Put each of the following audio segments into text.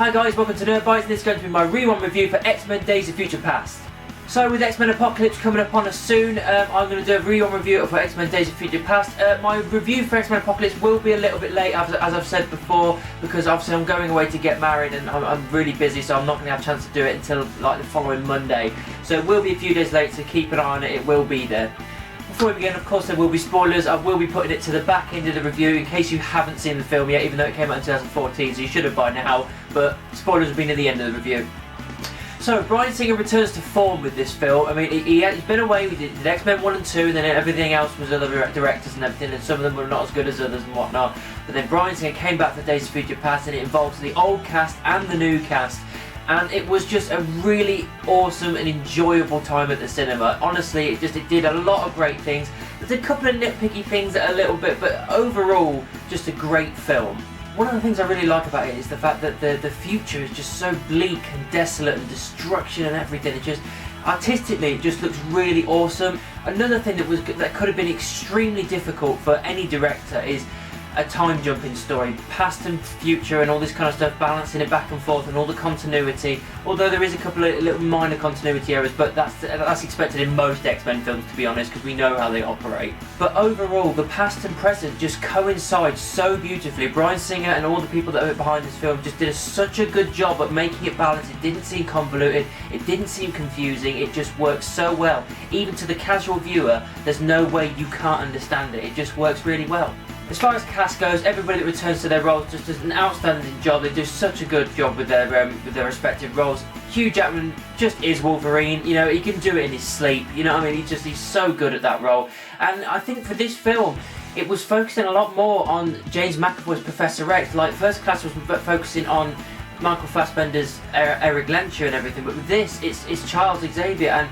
Hi guys, welcome to Nerd Bites. This is going to be my rewind review for X-Men Days of Future Past. So with X-Men Apocaslypse coming up on us soon, I'm going to do a rewind review for X-Men Days of Future Past. My review for X-Men Apocaslypse will be a little bit late, as I've said before, because obviously I'm going away to get married and I'm really busy, so I'm not going to have a chance to do it until like the following Monday. So it will be a few days late, so keep an eye on it, it will be there. Before we begin, of course there will be spoilers. I will be putting it to the back end of the review in case you haven't seen the film yet, even though it came out in 2014, so you should have by now, but spoilers will be near the end of the review. So, Bryan Singer returns to form with this film. I mean, he's been away, we did X-Men 1 and 2, and then everything else was other directors and everything, and some of them were not as good as others and whatnot. But then Bryan Singer came back for Days of Future Past, and it involves the old cast and the new cast. And it was just a really awesome and enjoyable time at the cinema. Honestly, it did a lot of great things. There's a couple of nitpicky things a little bit, but overall, just a great film. One of the things I really like about it is the fact that the future is just so bleak and desolate and destruction and everything. It just, artistically, it just looks really awesome. Another thing that could have been extremely difficult for any director is a time jumping story, past and future and all this kind of stuff, balancing it back and forth and all the continuity, although there is a couple of little minor continuity errors, but that's expected in most X-Men films, to be honest, because we know how they operate. But overall, the past and present just coincide so beautifully. Bryan Singer and all the people that are behind this film just did such a good job at making it balanced. It didn't seem convoluted, it didn't seem confusing, it just works so well. Even to the casual viewer, there's no way you can't understand it, it just works really well. As far as cast goes, everybody that returns to their roles just does an outstanding job. They do such a good job with their respective roles. Hugh Jackman just is Wolverine, you know, he can do it in his sleep, you know what I mean, he's so good at that role. And I think for this film, it was focusing a lot more on James McAvoy's Professor X. Like, First Class was focusing on Michael Fassbender's Eric Lenscher and everything, but with this, it's Charles Xavier, and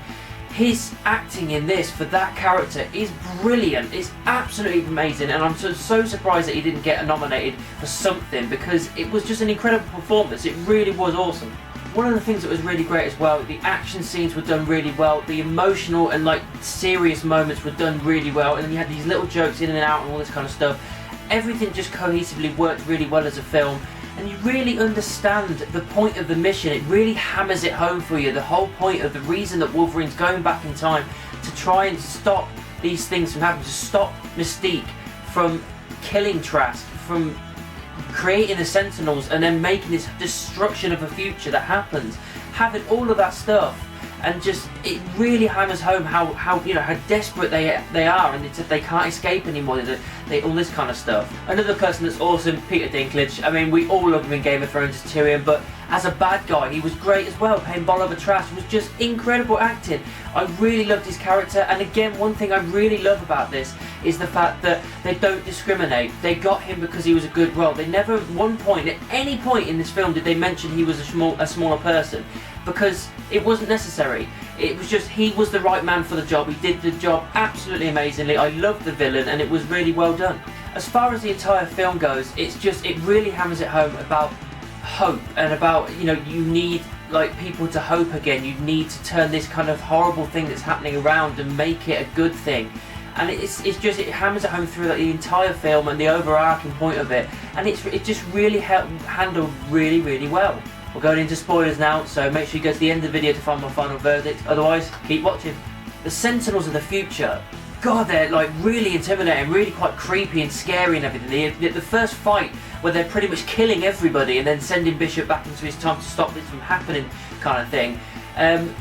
his acting in this for that character is brilliant. It's absolutely amazing, and I'm so surprised that he didn't get nominated for something, because it was just an incredible performance. It really was awesome. One of the things that was really great as well, the action scenes were done really well, the emotional and like serious moments were done really well, and then you had these little jokes in and out and all this kind of stuff. Everything just cohesively worked really well as a film. And you really understand the point of the mission. It really hammers it home for you. The whole point of the reason that Wolverine's going back in time to try and stop these things from happening, to stop Mystique from killing Trask, from creating the Sentinels and then making this destruction of a future that happens. Having all of that stuff, and just, it really hammers home how you know, how desperate they are, and they can't escape anymore. All this kind of stuff. Another person that's awesome, Peter Dinklage. I mean, we all love him in Game of Thrones as Tyrion, but as a bad guy, he was great as well. Playing Bolivar Trask was just incredible acting. I really loved his character, and again, one thing I really love about this is the fact that they don't discriminate. They got him because he was a good role. They never, at one point, at any point in this film, did they mention he was a smaller person, because it wasn't necessary. It was just, he was the right man for the job. He did the job absolutely amazingly. I loved the villain, and it was really well done. As far as the entire film goes, it really hammers it home about hope, and about, you know, you need like people to hope again. You need to turn this kind of horrible thing that's happening around and make it a good thing. And it hammers it home through like, the entire film and the overarching point of it, and it just really handled really well. We're going into spoilers now, so make sure you go to the end of the video to find my final verdict. Otherwise, keep watching. The Sentinels of the future, God, they're like really intimidating, really quite creepy and scary and everything. The first fight where they're pretty much killing everybody and then sending Bishop back into his time to stop this from happening, kind of thing.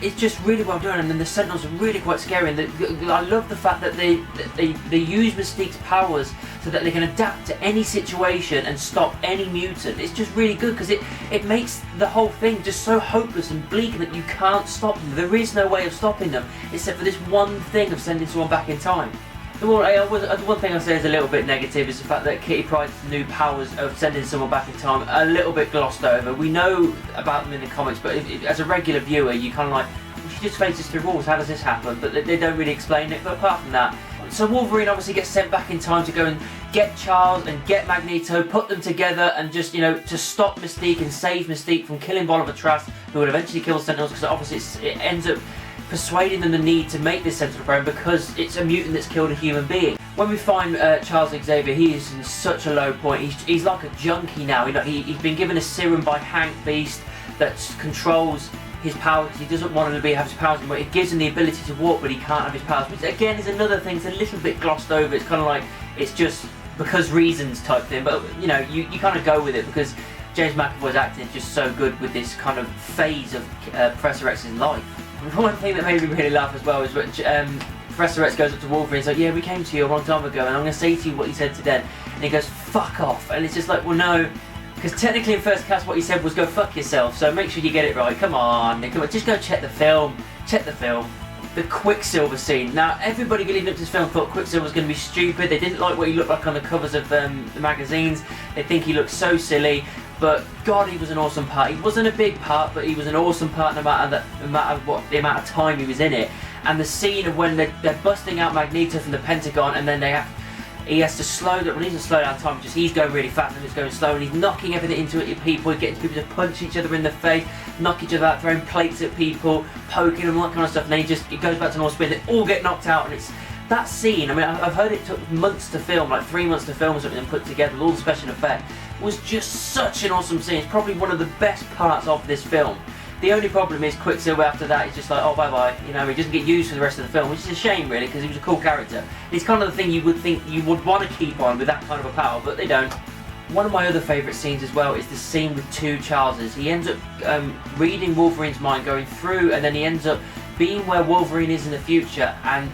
It's just really well done, and then the Sentinels are really quite scary. And I love the fact that they use Mystique's powers so that they can adapt to any situation and stop any mutant. It's just really good, because it makes the whole thing just so hopeless and bleak that you can't stop them. There is no way of stopping them except for this one thing of sending someone back in time. The one thing I say is a little bit negative is the fact that Kitty Pryde's new powers of sending someone back in time are a little bit glossed over. We know about them in the comics, but as a regular viewer, you kind of like, well, she just faces through walls, how does this happen? But they don't really explain it. But apart from that, so Wolverine obviously gets sent back in time to go and get Charles and get Magneto, put them together, and just, you know, to stop Mystique and save Mystique from killing Bolivar Trask, who would eventually kill Sentinels, because obviously it ends up persuading them the need to make this Sentinel program because it's a mutant that's killed a human being. when we find Charles Xavier, he is in such a low point. He's like a junkie now. He's been given a serum by Hank Beast that controls his powers. He doesn't want him to have his powers anymore. It gives him the ability to walk, but he can't have his powers. Which again is another thing. It's a little bit glossed over. It's kind of like it's just because reasons type thing. But you know, you kind of go with it because James McAvoy's acting is just so good with this kind of phase of Professor X's life. One thing that made me really laugh as well is when Professor X goes up to Wolverine and says, yeah, we came to you a long time ago and I'm going to say to you what he said to them. And he goes, fuck off. And it's just like, well, no, because technically in first class what he said was go fuck yourself, so make sure you get it right. Come on, just go check the film. Check the film. The Quicksilver scene. Now, everybody leading up to this film thought Quicksilver was going to be stupid. They didn't like what he looked like on the covers of the magazines. They think he looked so silly. But God, he was an awesome part. He wasn't a big part, but he was an awesome part no matter the amount of time he was in it. And the scene of when they're busting out Magneto from the Pentagon, and then he has to slow down. Well, he doesn't slow down time. Just he's going really fast and he's going slow, and he's knocking everything into people. He's getting people to punch each other in the face, knock each other out, throwing plates at people, poking them, all that kind of stuff. And then he goes back to normal speed. They all get knocked out, and it's that scene. I mean, I've heard it took months to film, like 3 months to film or something, and put together with all the special effects. Was just such an awesome scene. It's probably one of the best parts of this film. The only problem is Quicksilver after that is just like, oh, bye-bye. You know, he doesn't get used for the rest of the film, which is a shame, really, because he was a cool character. It's kind of the thing you would think you would want to keep on with that kind of a power, but they don't. One of my other favourite scenes as well is the scene with two Charleses. He ends up reading Wolverine's mind, going through, and then he ends up being where Wolverine is in the future, and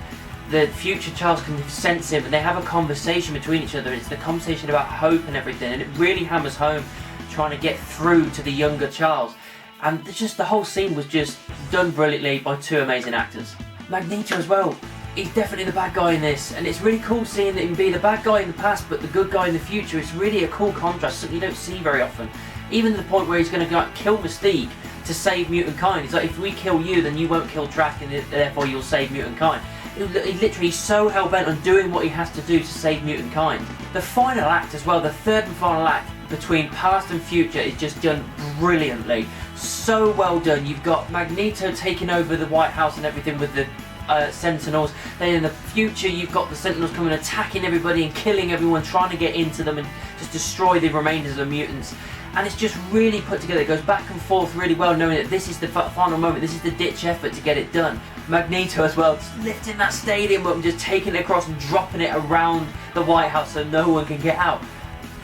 the future Charles can sense him, and they have a conversation between each other. It's the conversation about hope and everything, and it really hammers home trying to get through to the younger Charles. And just the whole scene was just done brilliantly by two amazing actors. Magneto as well. He's definitely the bad guy in this, and it's really cool seeing him be the bad guy in the past but the good guy in the future. It's really a cool contrast, something you don't see very often. Even to the point where he's going to go out and kill Mystique to save mutant kind. He's like, if we kill you, then you won't kill Trask, and therefore you'll save mutant kind. He's literally so hell-bent on doing what he has to do to save mutant kind. The final act as well, the third and final act between past and future is just done brilliantly. So well done. You've got Magneto taking over the White House and everything with the Sentinels. Then in the future you've got the Sentinels coming attacking everybody and killing everyone, trying to get into them and just destroy the remainders of the mutants. And it's just really put together. It goes back and forth really well, knowing that this is the final moment, this is the ditch effort to get it done. Magneto as well, just lifting that stadium up and just taking it across and dropping it around the White House so no one can get out.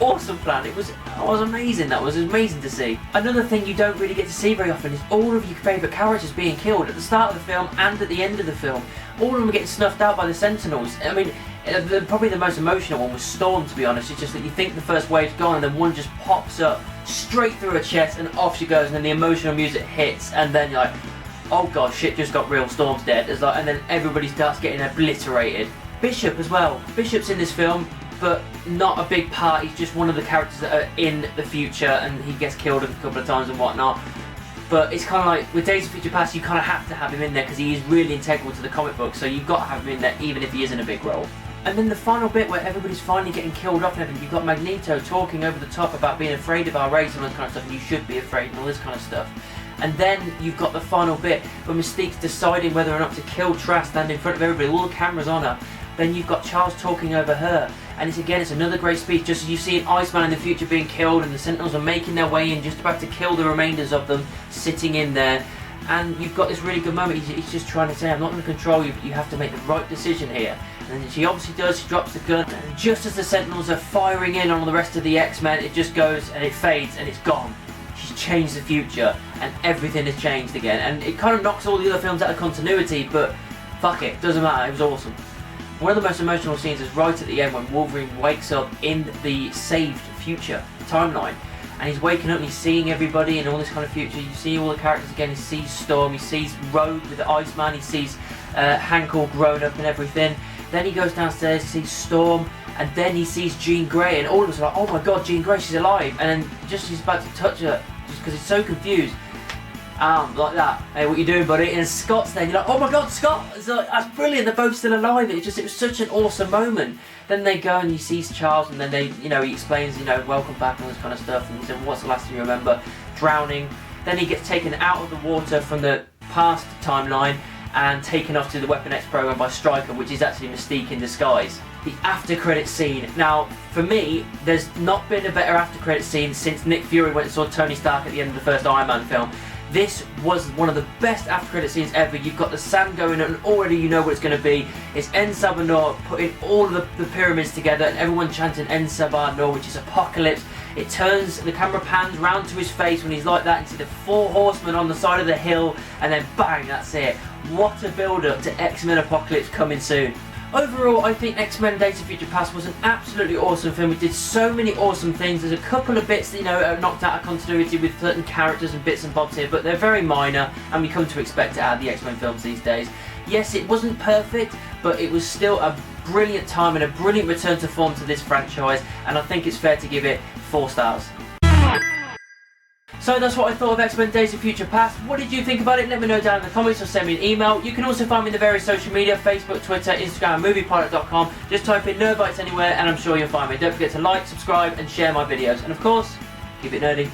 Awesome plan. It was amazing. That was amazing to see. Another thing you don't really get to see very often is all of your favourite characters being killed at the start of the film and at the end of the film. All of them are getting snuffed out by the Sentinels. I mean, probably the most emotional one was Storm, to be honest. It's just that you think the first wave's gone and then one just pops up straight through her chest and off she goes, and then the emotional music hits, and then you're like, oh god, shit just got real, Storm's dead. It's like, and then everybody starts getting obliterated. Bishop as well. Bishop's in this film, but not a big part. He's just one of the characters that are in the future, and he gets killed a couple of times and whatnot. But it's kind of like, with Days of Future Past, you kind of have to have him in there because he is really integral to the comic book, so you've got to have him in there even if he isn't a big role. And then the final bit where everybody's finally getting killed off and everything, you've got Magneto talking over the top about being afraid of our race and all this kind of stuff, and you should be afraid and all this kind of stuff. And then you've got the final bit where Mystique's deciding whether or not to kill Trask, standing in front of everybody, all the cameras on her. Then you've got Charles talking over her, and it's another great speech, just as you see an Iceman in the future being killed, and the Sentinels are making their way in, just about to kill the remainders of them, sitting in there. And you've got this really good moment. He's just trying to say, I'm not going to control you, but you have to make the right decision here. And she obviously does. She drops the gun, and just as the Sentinels are firing in on all the rest of the X-Men, it just goes and it fades and it's gone. She's changed the future, and everything has changed again. And it kind of knocks all the other films out of continuity, but fuck it, doesn't matter. It was awesome. One of the most emotional scenes is right at the end when Wolverine wakes up in the saved future timeline. And he's waking up and he's seeing everybody and all this kind of future. You see all the characters again. He sees Storm, he sees Rogue with the Iceman, he sees Hank all grown up and everything. Then he goes downstairs, sees Storm, and then he sees Jean Grey, and all of us are like, oh my god, Jean Grey, she's alive. And then just he's about to touch her, just because he's so confused. Like that. Hey, what you doing, buddy? And Scott's there, and you're like, oh my god, Scott! It's like, that's brilliant, they're both still alive. It was such an awesome moment. Then they go and he sees Charles, and then he explains, welcome back and all this kind of stuff. And he said, what's the last thing you remember? Drowning. Then he gets taken out of the water from the past timeline, and taken off to the Weapon X program by Stryker, which is actually Mystique in disguise. The after credit scene. Now, for me, there's not been a better after credit scene since Nick Fury went and saw Tony Stark at the end of the first Iron Man film. This was one of the best after credit scenes ever. You've got the sand going and already you know what it's going to be. It's En Sabah putting all of the pyramids together and everyone chanting En Sabah, which is Apocalypse. It turns, the camera pans round to his face when he's like that and see the 4 horsemen on the side of the hill, and then bang, that's it. What a build up to X-Men Apocaslypse coming soon. Overall, I think X-Men Days of Future Past was an absolutely awesome film. It did so many awesome things. There's a couple of bits that, you know, are knocked out of continuity with certain characters and bits and bobs here, but they're very minor, and we come to expect it out of the X-Men films these days. Yes, it wasn't perfect, but it was still a brilliant time and a brilliant return to form to this franchise, and I think it's fair to give it 4 stars. So that's what I thought of X-Men Days of Future Past. What did you think about it? Let me know down in the comments or send me an email. You can also find me in the various social media, Facebook, Twitter, Instagram, moviepilot.com. Just type in Nerdbites anywhere and I'm sure you'll find me. Don't forget to like, subscribe and share my videos. And of course, keep it nerdy.